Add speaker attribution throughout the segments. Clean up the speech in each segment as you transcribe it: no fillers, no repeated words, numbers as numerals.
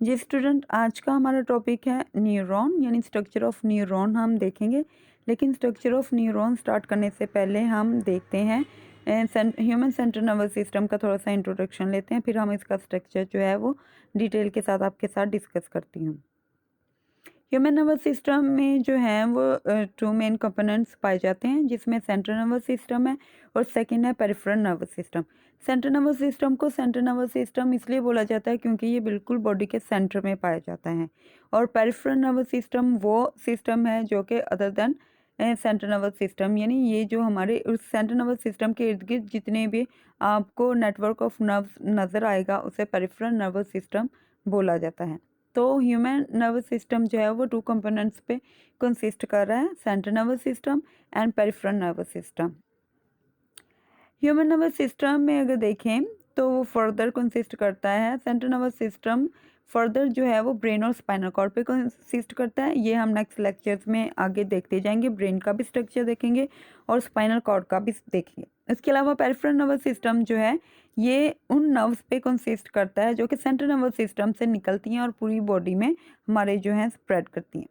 Speaker 1: जी student, आज का हमारा टॉपिक है न्यूरॉन यानी स्ट्रक्चर ऑफ न्यूरॉन हम देखेंगे। लेकिन स्ट्रक्चर ऑफ न्यूरॉन स्टार्ट करने से पहले हम देखते हैं ह्यूमन सेंट्रल नर्वस सिस्टम का थोड़ा सा इंट्रोडक्शन लेते हैं, फिर हम इसका स्ट्रक्चर जो है वो डिटेल के साथ आपके साथ डिस्कस करती हूँ। ह्यूमन नर्वस सिस्टम में जो है वो टू मेन कंपोनेंट्स पाए जाते हैं, जिसमें सेंट्रल नर्वस सिस्टम है और सेकंड है peripheral nervous system. Central nervous system को सेंट्रल नर्वस सिस्टम इसलिए बोला जाता है क्योंकि ये बिल्कुल बॉडी के सेंटर में पाया जाता है। और पेरिफेरल नर्वस सिस्टम वो सिस्टम है जो कि other than central nervous system, यानी ये जो हमारे उस सेंट्रल नर्वस सिस्टम के इर्द गिर्द जितने भी आपको नेटवर्क ऑफ नर्व्स नज़र आएगा उसे पेरिफेरल नर्वस सिस्टम बोला जाता है। तो ह्यूमन नर्वस सिस्टम जो है वो टू कंपोनेंट्स पे कंसिस्ट कर रहा है, central nervous system and peripheral nervous system. Human nervous system में अगर देखें तो वो फर्दर कंसिस्ट करता है, सेंट्रल नर्वस सिस्टम फर्दर जो है वो ब्रेन और स्पाइनल कॉर्ड पे कंसिस्ट करता है। ये हम नेक्स्ट लेक्चर्स में आगे देखते जाएंगे, ब्रेन का भी स्ट्रक्चर देखेंगे और स्पाइनल कॉर्ड का भी देखेंगे। इसके अलावा पेरिफेरल नर्वस सिस्टम जो है ये उन नर्व्स पे कंसिस्ट करता है जो कि सेंट्रल नर्वस सिस्टम से निकलती हैं और पूरी बॉडी में हमारे जो है स्प्रेड करती हैं।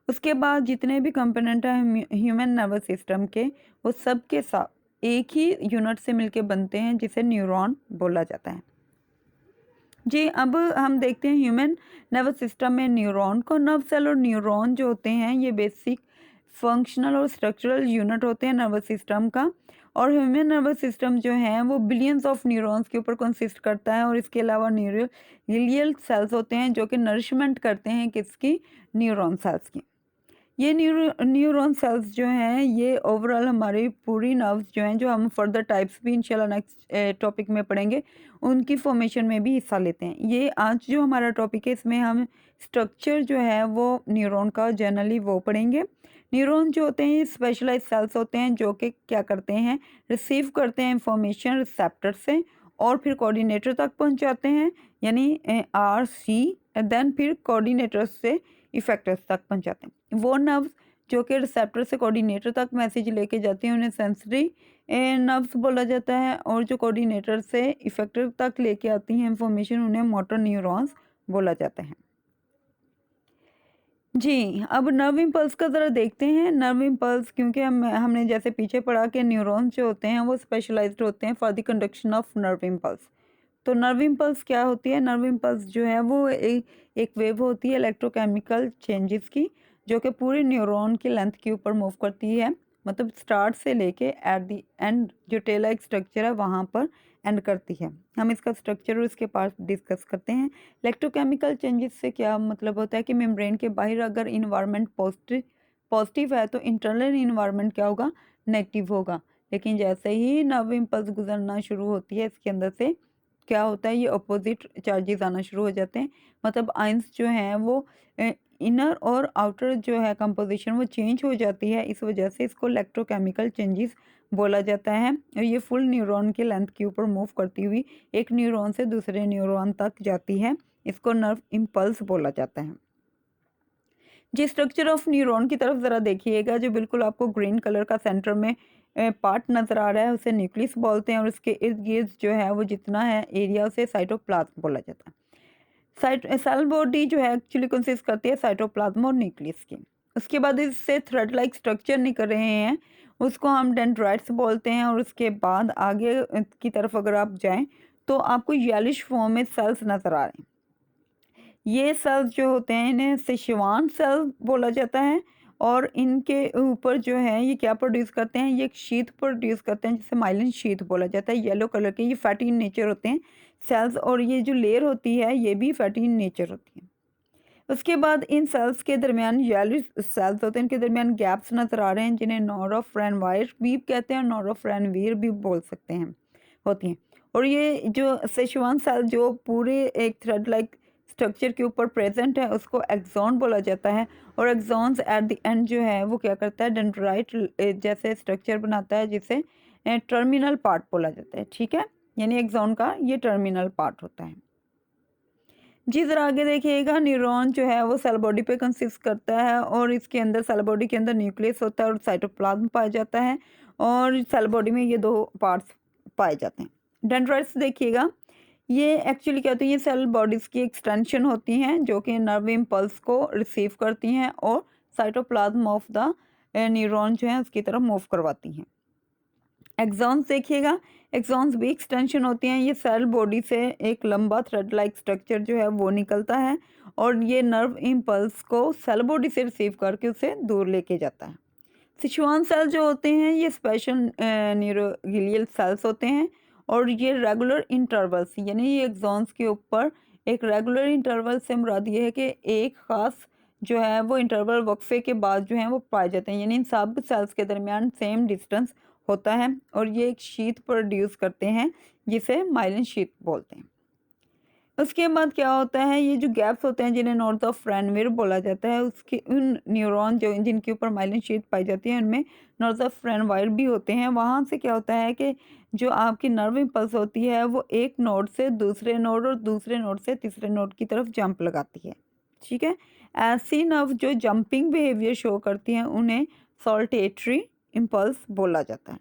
Speaker 1: उसके बाद जितने भी कंपोनेंट हैं ह्यूमन नर्वस सिस्टम के, वो सब के साथ एक ही यूनिट से मिलके बनते हैं जिसे न्यूरॉन बोला जाता है। जी अब हम देखते हैं ह्यूमन नर्वस सिस्टम में न्यूरॉन को। नर्व सेल और न्यूरॉन जो होते हैं ये बेसिक फंक्शनल और स्ट्रक्चरल यूनिट होते हैं नर्वस सिस्टम का। और ह्यूमन नर्वस सिस्टम जो है वो बिलियंस ऑफ न्यूरॉन्स के ऊपर कंसिस्ट करता है। और इसके अलावा न्यूरियल सेल्स होते हैं जो कि नरिशमेंट करते हैं किसकी, न्यूरॉन सेल्स की। ये न्यूरॉन सेल्स जो हैं ये ओवरऑल हमारी पूरी नर्व्स जो हैं, जो हम फर्दर टाइप्स भी इंशाल्लाह नेक्स्ट टॉपिक में पढ़ेंगे, उनकी फॉर्मेशन में भी हिस्सा लेते हैं। ये आज जो हमारा टॉपिक है इसमें हम स्ट्रक्चर जो है वो न्यूरॉन का जनरली वो पढ़ेंगे। न्यूरॉन जो होते हैं स्पेशलाइज सेल्स होते हैं जो कि क्या करते हैं, रिसीव करते हैं इंफॉर्मेशन रिसेप्टर से और फिर कोऑर्डिनेटर तक पहुंचाते हैं, यानी RC, देन फिर कोऑर्डिनेटर से इफेक्टर्स तक पहुंचाते हैं। वो नर्व्स जो कि रिसेप्टर से कोऑर्डिनेटर तक मैसेज लेके जाती हैं उन्हें सेंसरी नर्व्स बोला जाता है, और जो कोऑर्डिनेटर से इफेक्टर तक लेके आती हैं इंफॉर्मेशन उन्हें मोटर न्यूरॉन्स बोला जाता है। जी अब नर्व इम्पल्स का ज़रा देखते हैं। नर्व इम्पल्स क्योंकि हमने जैसे पीछे पढ़ा कि न्यूरॉन्स जो होते हैं वो स्पेशलाइज्ड होते हैं for the conduction of nerve impulse. तो नर्व इम्पल्स क्या होती है, नर्व इम्पल्स जो है वो एक वेव होती है इलेक्ट्रोकेमिकल चेंजेस की, जो कि पूरे न्यूरॉन की लेंथ के ऊपर मूव करती है। मतलब स्टार्ट से लेके एट दी एंड जो टेल लाइक स्ट्रक्चर है वहाँ पर एंड करती है। हम इसका स्ट्रक्चर और इसके पार्ट डिस्कस करते हैं। इलेक्ट्रोकेमिकल चेंजेस से क्या मतलब होता है कि मेम्ब्रेन के बाहर अगर इन्वायरमेंट पॉजिटिव है तो इंटरनल इन्वायरमेंट क्या होगा, नेगेटिव होगा। लेकिन जैसे ही नर्व इम्पल्स गुजरना शुरू होती है इसके अंदर से क्या होता है, ये अपोजिट चार्जेस आना शुरू हो जाते हैं। मतलब आइंस जो हैं वो इनर और आउटर जो है कंपोजिशन वो चेंज हो जाती है, इस वजह से इसको इलेक्ट्रोकेमिकल चेंजेस बोला जाता है। और ये फुल न्यूरॉन के लेंथ के ऊपर मूव करती हुई एक न्यूरॉन से दूसरे न्यूरॉन तक जाती है, इसको नर्व इम्पल्स बोला जाता है। जी स्ट्रक्चर ऑफ न्यूरॉन की तरफ ज़रा देखिएगा, जो बिल्कुल आपको ग्रीन कलर का सेंटर में पार्ट नज़र आ रहा है उसे न्यूक्लियस बोलते हैं, और उसके इर्द गिर्द जो है वो जितना है एरिया उसे साइटोप्लाज्म बोला जाता है। सेल बॉडी जो है एक्चुअली कंसिस्ट करती है साइटोप्लाज्म और न्यूक्लियस की। उसके बाद इससे थ्रेड लाइक स्ट्रक्चर निकल रहे हैं, उसको हम डेंड्राइट्स बोलते हैं। और उसके बाद आगे की तरफ अगर आप जाएं तो आपको येलिश फॉर्म में सेल्स नज़र आ रहे हैं। ये सेल्स जो होते हैं इन्हें सिशवान सेल बोला जाता है, और इनके ऊपर जो है ये क्या प्रोड्यूस करते हैं, ये एक शीथ प्रोड्यूस करते हैं जिसे माइलिन शीथ बोला जाता है। येलो कलर के ये फैटी इन नेचर होते हैं सेल्स, और ये जो लेयर होती है ये भी फैटी इन नेचर होती है। उसके बाद इन सेल्स के दरमियान येलो सेल्स होते हैं, इनके दरमियान गैप्स नजर आ रहे हैं जिन्हें नॉरोफ्रेनवायर भी कहते हैं और नॉरोफ्रेनवीर भी बोल सकते हैं, होती हैं। और ये जो सेशवान सेल जो पूरे एक थ्रेड लाइक स्ट्रक्चर के ऊपर प्रेजेंट है उसको एक्सॉन बोला जाता है। और एक्सॉन्स एट द एंड जो है वो क्या करता है, डेंड्राइट जैसे स्ट्रक्चर बनाता है जिसे टर्मिनल पार्ट बोला जाता है। ठीक है, यानी एक्सॉन का ये टर्मिनल पार्ट होता है। जी ज़रा आगे देखिएगा, न्यूरॉन जो है वो सेल बॉडी पे कंसिस्ट करता है, और इसके अंदर सेल बॉडी के अंदर न्यूक्लियस होता है और साइटोप्लाज्म पाया जाता है, और सेल बॉडी में ये दो पार्ट्स पाए जाते हैं। डेंड्राइट्स देखिएगा, ये एक्चुअली क्या होती है, ये सेल बॉडीज़ की एक्सटेंशन होती हैं जो कि नर्व इम्पल्स को रिसीव करती हैं और साइटोप्लाज्म ऑफ द न्यूरॉन जो है उसकी तरफ मूव करवाती हैं। एक्सॉन्स देखिएगा, एक्सॉन्स भी एक्सटेंशन होती हैं। ये सेल बॉडी से एक लंबा थ्रेड लाइक स्ट्रक्चर जो है वो निकलता है और ये नर्व इम्पल्स को सेल बॉडी से रिसीव करके उसे दूर लेके जाता है। सिचुआन सेल जो होते हैं ये स्पेशल न्यूरोग्लियल सेल्स होते हैं और ये रेगुलर इंटरवल्स यानी ये एक्सॉन्स के ऊपर एक रेगुलर इंटरवल से मुराद ये है कि एक ख़ास जो है वो इंटरवल वक्फे के बाद जो है वो पाए जाते हैं, यानी इन सब सेल्स के दरमियान सेम डिस्टेंस होता है और ये एक शीट प्रोड्यूस करते हैं जिसे माइलिन शीट बोलते हैं। उसके बाद क्या होता है, ये जो गैप्स होते हैं जिन्हें नॉर्थ ऑफ रैनविर बोला जाता है, उसके उन न्यूरॉन जो जिनके ऊपर माइलिन शीट पाई जाती है उनमें नॉर्थ ऑफ रैनवायर भी होते हैं। वहाँ से क्या होता है कि जो आपकी नर्व इम्पल्स होती है वो एक नोड से दूसरे नोड और दूसरे नोड से तीसरे नोड की तरफ जंप लगाती है। ठीक है, ऐसी नर्व जो जंपिंग बिहेवियर शो करती हैं उन्हें सॉल्टेटरी इम्पल्स बोला जाता है।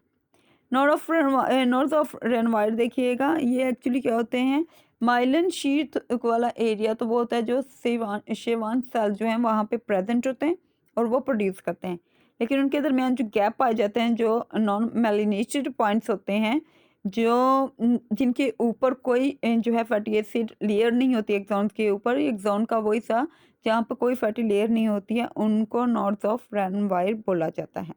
Speaker 1: नॉर्थ ऑफ रेनवायर देखिएगा, ये एक्चुअली क्या होते हैं, माइलिन शीट वाला एरिया तो वो होता है जो शेवान सेल जो हैं वहाँ पे प्रेजेंट होते हैं और वो प्रोड्यूस करते हैं, लेकिन उनके दरमियान जो गैप पाए जाते हैं जो नॉन मेलिनेटेड पॉइंट्स होते हैं जो जिनके ऊपर कोई जो है फैटी एसिड लेयर नहीं होती एक्सॉन के ऊपर, एक्सॉन का वही सा जहाँ पर कोई फैटी लेयर नहीं होती है, उनको नॉर्थ ऑफ रेनवायर बोला जाता है।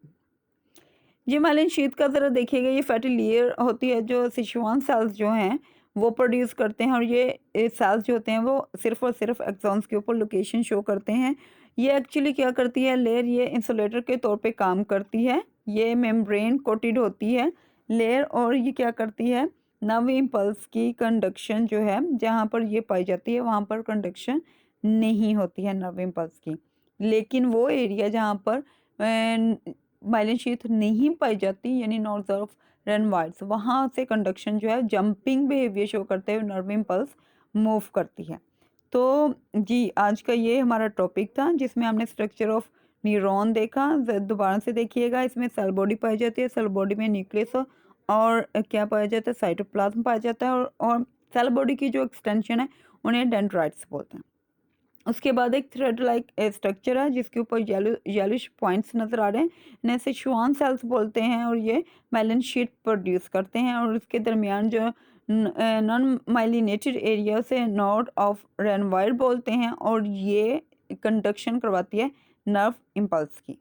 Speaker 1: ये माइलिन शीट का ज़रा देखिएगा, ये फैटी लेयर होती है जो सिचुआन सेल्स जो हैं वो प्रोड्यूस करते हैं और ये सेल्स जो होते हैं वो सिर्फ और सिर्फ एक्सॉन्स के ऊपर लोकेशन शो करते हैं। ये एक्चुअली क्या करती है, लेयर ये इंसुलेटर के तौर पे काम करती है। ये मेम्ब्रेन कोटेड होती है लेयर और ये क्या करती है, नर्व इम्पल्स की कंडक्शन जो है जहाँ पर ये पाई जाती है वहाँ पर कंडक्शन नहीं होती है नर्व इम्पल्स की, लेकिन वो एरिया जहाँ पर माइलिन शीथ नहीं पाई जाती यानी नॉर्थ ऑफ रेनवायर्स, वहाँ से कंडक्शन जो है जंपिंग बिहेवियर शो करते हुए नर्व इम्पल्स मूव करती है। तो जी आज का ये हमारा टॉपिक था जिसमें हमने स्ट्रक्चर ऑफ न्यूरॉन देखा। दोबारा से देखिएगा, इसमें सेल बॉडी पाई जाती है, सेल बॉडी में न्यूक्लियस और क्या पाया जाता है, साइटोप्लाज्म पाया जाता है और सेल बॉडी की जो एक्सटेंशन है उन्हें डेंड्राइट्स बोलते हैं। उसके बाद एक थ्रेड लाइक स्ट्रक्चर है जिसके ऊपर येलिश पॉइंट्स नज़र आ रहे हैं, इन्हें सिचुआन सेल्स बोलते हैं और ये माइलिन शीट प्रोड्यूस करते हैं और उसके दरमियान जो नॉन माइलिनेटेड एरिया से नॉर्थ ऑफ रेनवायर बोलते हैं और ये कंडक्शन करवाती है नर्व इम्पल्स की।